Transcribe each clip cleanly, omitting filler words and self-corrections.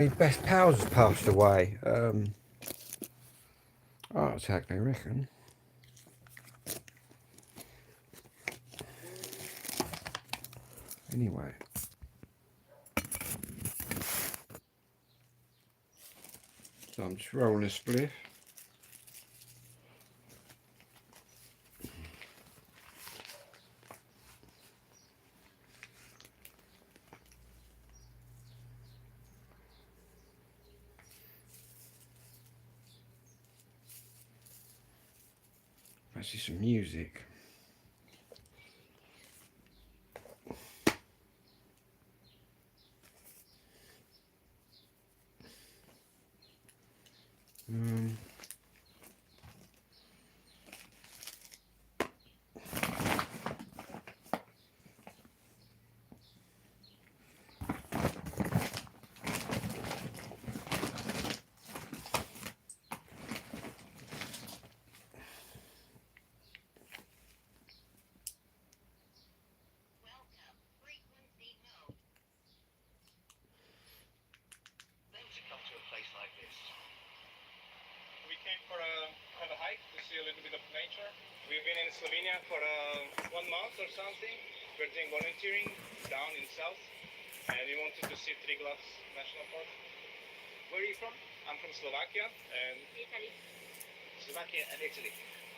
His best pals has passed away. Heart attack, they reckon. Anyway. So I'm just rolling a spliff. Let's see some music. Um, We came for have a hike to see a little bit of nature. We've been in Slovenia for 1 month or something. We're doing volunteering down in south, and we wanted to see Triglav National Park. Where are you from? I'm from Slovakia and Italy. Slovakia and Italy.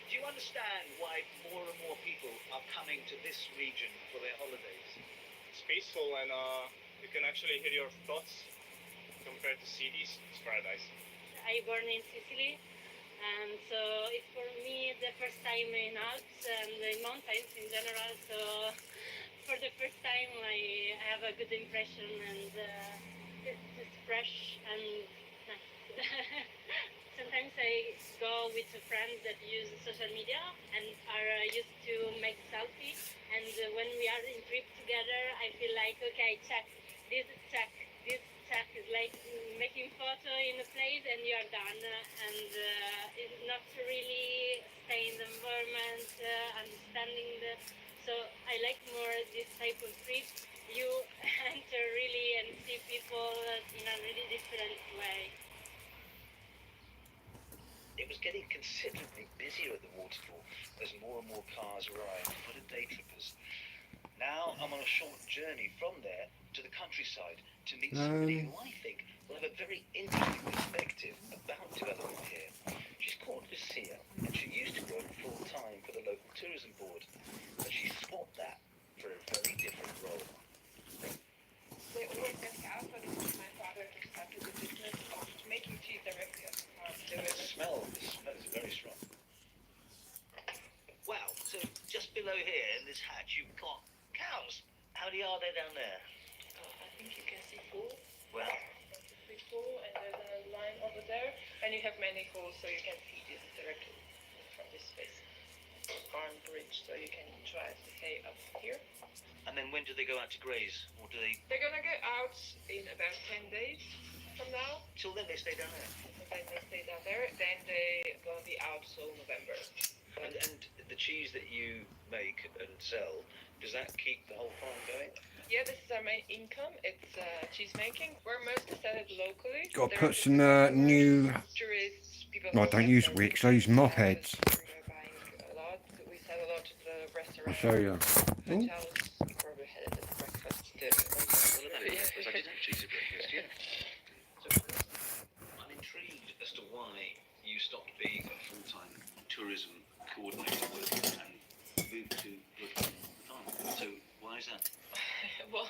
Do you understand why more and more people are coming to this region for their holidays? It's peaceful and you can actually hear your thoughts compared to cities. It's paradise. I born in Sicily, and so it's for me the first time in Alps and in mountains in general. So for the first time, I have a good impression, and it's fresh and nice. Sometimes I go with a friend that use social media and are used to make selfies. And when we are in trip together, I feel like, okay, check, this is like making photo in a place and you are done. And it's not really stay in the environment, understanding the. So I like more this type of trip. You enter really and see people in a really different way. It was getting considerably busier at the waterfall as more and more cars arrived for the day trippers. Now I'm on a short journey from there to the countryside to meet somebody who I think will have a very interesting perspective about development here. She's called Lucia, and she used to work full-time for the local tourism board, but she swapped that for a very different role. They always had cows, but my father started the business of making cheese directly at the farm. The smell is very strong. Wow, so just below here in this hatch you've got cows. How many are there down there? I think you can see four. Well, Four, and there's a line over there, and you have many holes, so you can feed it directly from this space. Barn bridge, so you can drive the hay up here. and then when do they go out to graze? Or do they... They're gonna go out in about 10 days from now. Till then they stay down there? And then they stay down there. Then they're gonna be out till November. And the cheese that you make and sell, does that keep the whole farm going? Yeah, this is our main income. It's cheese making. We're mostly sell it locally. Got to There put is some new. tourists, people No, I who don't have use their wicks. I use mop heads. We're buying a lot. We sell a lot to the I'll restaurants, show you. hotels. We probably had it at the breakfast. Well, no, yes, I did have cheese at breakfast, yeah. So, I'm intrigued as to why you stopped being a full-time tourism coordinator working and moved to working on the farm. So, why is that? Well,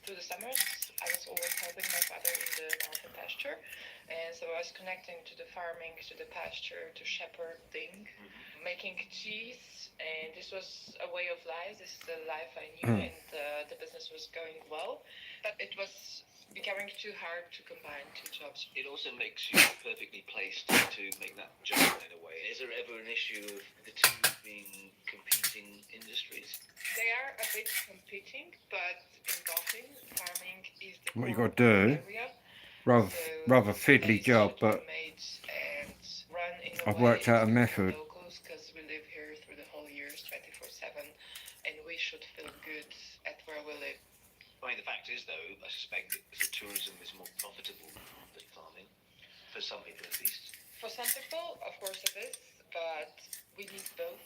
through the summers, I was always helping my father in the mountain pasture, and so I was connecting to the farming, to the pasture, to shepherding, making cheese, and this was a way of life. This is the life I knew, and the business was going well, but it was becoming too hard to combine two jobs. It also makes you perfectly placed to make that judgment in a way. Is there ever an issue of the two being competing industries? They are a bit competing, but in Boffin, farming is the What you core got to do, area. rather fiddly job, but I've worked out a method. Because we live here through the whole year, 24/7, and we should feel good at where we live. I mean, the fact is as though, I suspect, that tourism is more profitable than farming, for some people at least. For some people, of course it is, but we need both.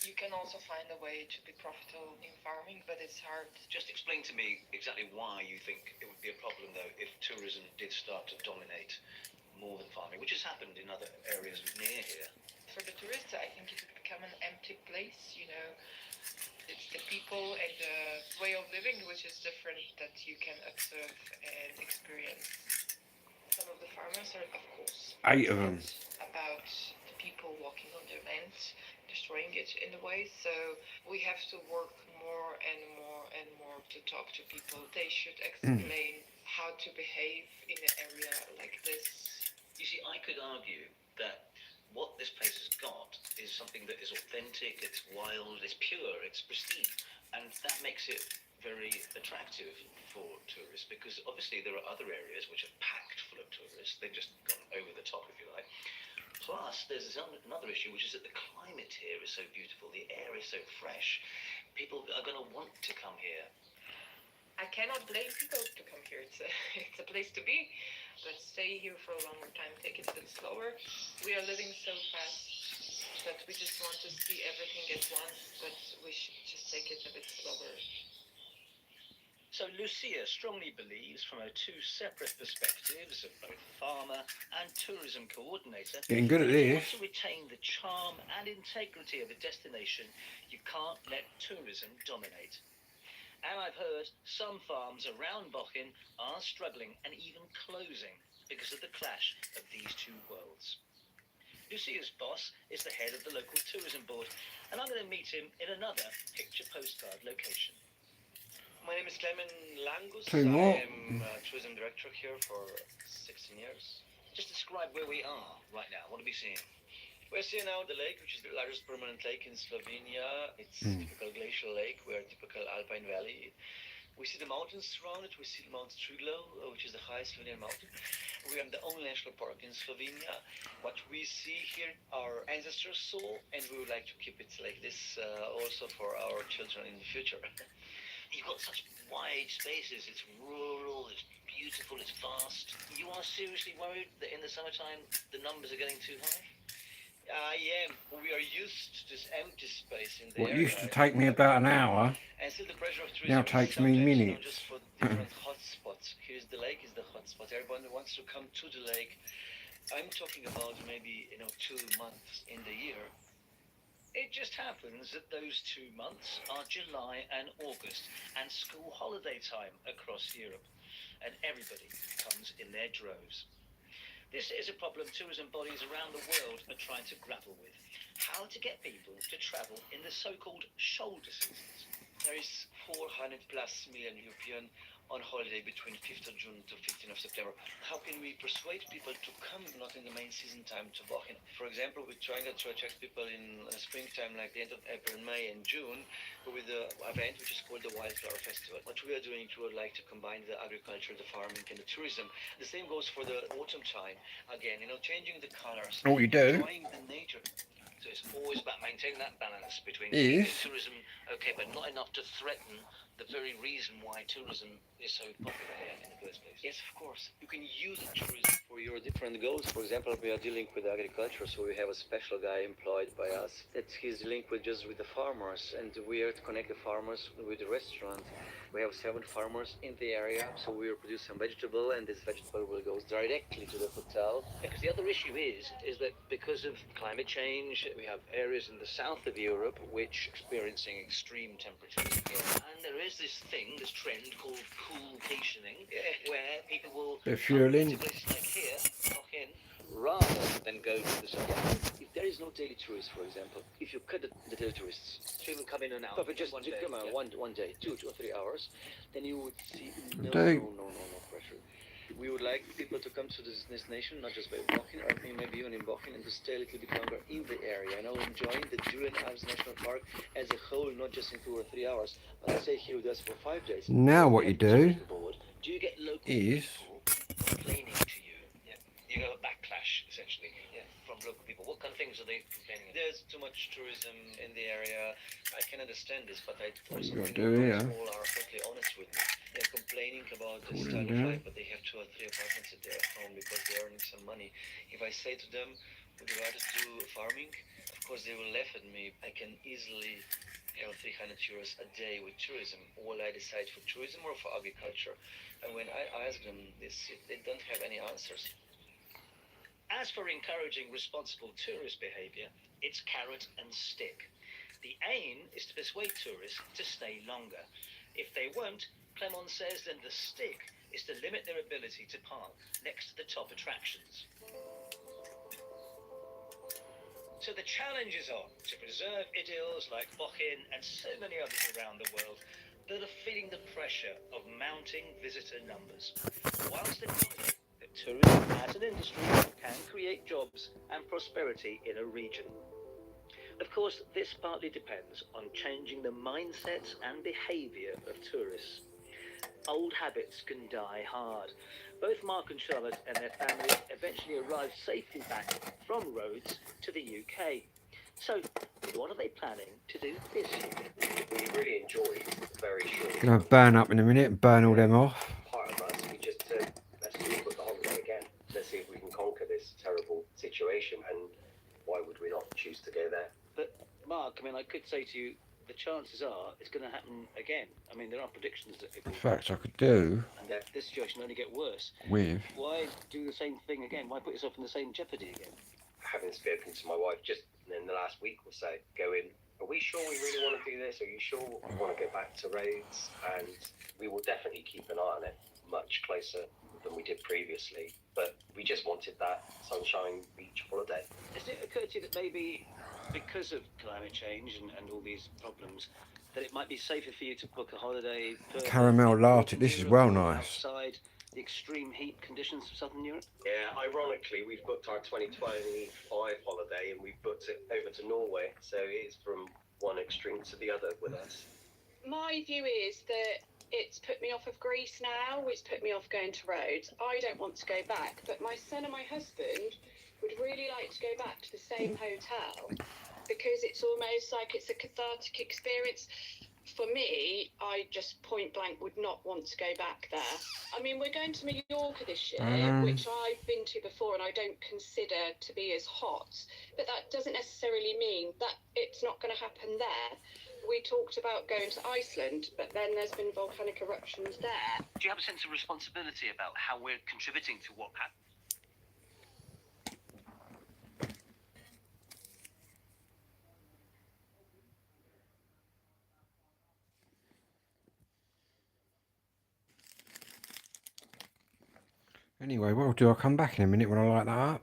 You can also find a way to be profitable in farming, but it's hard. Just explain to me exactly why you think it would be a problem, though, if tourism did start to dominate more than farming, which has happened in other areas near here. For the tourists, I think it would become an empty place, you know. It's the people and the way of living which is different that you can observe and experience. Some of the farmers are, of course, 8 of them. about the people walking on their land, destroying it in a way. So we have to work more and more and more to talk to people. They should explain how to behave in an area like this. You see, I could argue that what this place has got is something that is authentic, it's wild, it's pure, it's pristine, and that makes it very attractive for tourists, because obviously there are other areas which are packed full of tourists. They've just gone over the top, if you like. Plus, there's another issue, which is that the climate here is so beautiful, the air is so fresh. People are going to want to come here. I cannot blame people to come here. It's a place to be, but stay here for a longer time. Take it a bit slower. We are living so fast that we just want to see everything at once, but we should just take it a bit slower. So Lucia strongly believes, from her two separate perspectives of both farmer and tourism coordinator, Getting good at if you this. want to retain the charm and integrity of a destination, you can't let tourism dominate. And I've heard some farms around Bochen are struggling and even closing because of the clash of these two worlds. Lucia's boss is the head of the local tourism board, and I'm going to meet him in another picture postcard location. My name is Clement Langus. Two more. I am tourism director here for 16 years. Just describe where we are right now. What are we seeing? We're seeing now the lake, which is the largest permanent lake in Slovenia. It's a typical glacial lake. We're a typical alpine valley. We see the mountains around it. We see Mount Triglav, which is the highest Slovenian mountain. We are the only national park in Slovenia. What we see here, our ancestors saw, and we would like to keep it like this also for our children in the future. You've got such wide spaces. It's rural, it's beautiful, it's vast. You are seriously worried that in the summertime the numbers are getting too high? I am. We are used to this empty space in the What area. used to take me about an hour And still the pressure of tourism now is takes sometimes, me you know, minutes. just for different hotspots. Here's the lake is the hotspot. Everyone wants to come to the lake. I'm talking about maybe 2 months in the year. It just happens that those 2 months are July and August and school holiday time across Europe, and everybody comes in their droves. This is a problem tourism bodies around the world are trying to grapple with. How to get people to travel in the so-called shoulder seasons. There is 400 plus million European on holiday between 5th of June to 15th of September. How can we persuade people to come not in the main season time to Bochen? For example, we're trying to attract people in springtime, like the end of April, May and June, with the event which is called the Wildflower Festival. What we are doing, we would like to combine the agriculture, the farming and the tourism. The same goes for the autumn time. Again, changing the colors. What you do enjoying the nature. So it's always about maintaining that balance between Is- keeping tourism okay, but not enough to threaten the very reason why tourism is so popular here in the first place. Yes, of course. You can use tourism for your different goals. For example, we are dealing with agriculture, so we have a special guy employed by us that he's dealing with the farmers, and we are to connect the farmers with the restaurant. We have 7 farmers in the area, so we will produce some vegetable, and this vegetable will go directly to the hotel. Because the other issue is that because of climate change, we have areas in the south of Europe which are experiencing extreme temperatures. And there is this trend called coolcationing, where people will They're fueling. come to places like here, lock in, rather than go to the south. If there is no daily tourist, for example, if you cut the daily tourists, People come in and out. but just one to day, come out yeah. one day, 2 or 3 hours, then you would see no Day. pressure. We would like people to come to this destination, not just by walking, or maybe even in Bochen, and to stay a little bit longer in the area, enjoying the Julian Alps National Park as a whole, not just in 2 or 3 hours, but stay here with us for 5 days. Now what you do Do you get local is people complaining to you? Yeah. You get a backlash, essentially, from local people. What kind of things are they complaining about? There's too much tourism in the area. I can understand this, but I What you also gotta think do those here. all are totally honest with me. They're complaining about the Cool, style of yeah. life, but they have 2 or 3 apartments at their home because they're earning some money. If I say to them, would you rather do farming? Of course, they will laugh at me. I can easily have 300 euros a day with tourism. Will I decide for tourism or for agriculture? And when I ask them this, they don't have any answers. As for encouraging responsible tourist behaviour, it's carrot and stick. The aim is to persuade tourists to stay longer. If they won't, Clement says then the stick is to limit their ability to park next to the top attractions. So the challenge is on to preserve idylls like Bochum and so many others around the world that are feeling the pressure of mounting visitor numbers, whilst acknowledging that tourism as an industry can create jobs and prosperity in a region. Of course, this partly depends on changing the mindsets and behaviour of tourists. Old habits can die hard. Both Mark and Charlotte and their families eventually arrived safely back from Rhodes to the UK. So, what are they planning to do this year? We really enjoyed the very short Gonna burn up in a minute, burn all them off. part of us. We just said, let's just book the holiday again. Let's see if we can conquer this terrible situation, and why would we not choose to go there? But Mark, I mean, I could say to you, the chances are it's going to happen again. I mean, there are predictions that it In will, fact, I could do and that this situation will only get worse. with Why do the same thing again? Why put yourself in the same jeopardy again? Having spoken to my wife just in the last week or so, going, are we sure we really want to do this? Are you sure we want to go back to Rhodes? And we will definitely keep an eye on it much closer than we did previously. But we just wanted that sunshine beach holiday. Has it occurred to you that maybe because of climate change and all these problems, that it might be safer for you to book a holiday further caramel in latte. Northern This is Europe well or nice. outside the extreme heat conditions of Southern Europe? Yeah, ironically, we've booked our 2025 holiday and we've booked it over to Norway. So it's from one extreme to the other with us. My view is that it's put me off of Greece now. It's put me off going to Rhodes. I don't want to go back, but my son and my husband would really like to go back to the same hotel because it's almost like it's a cathartic experience. For me, I just point blank would not want to go back there. I mean, we're going to Mallorca this year, which I've been to before and I don't consider to be as hot, but that doesn't necessarily mean that it's not going to happen there. We talked about going to Iceland, but then there's been volcanic eruptions there. Do you have a sense of responsibility about how we're contributing to what happened? Anyway, what I'll do, I'll come back in a minute when I light that up.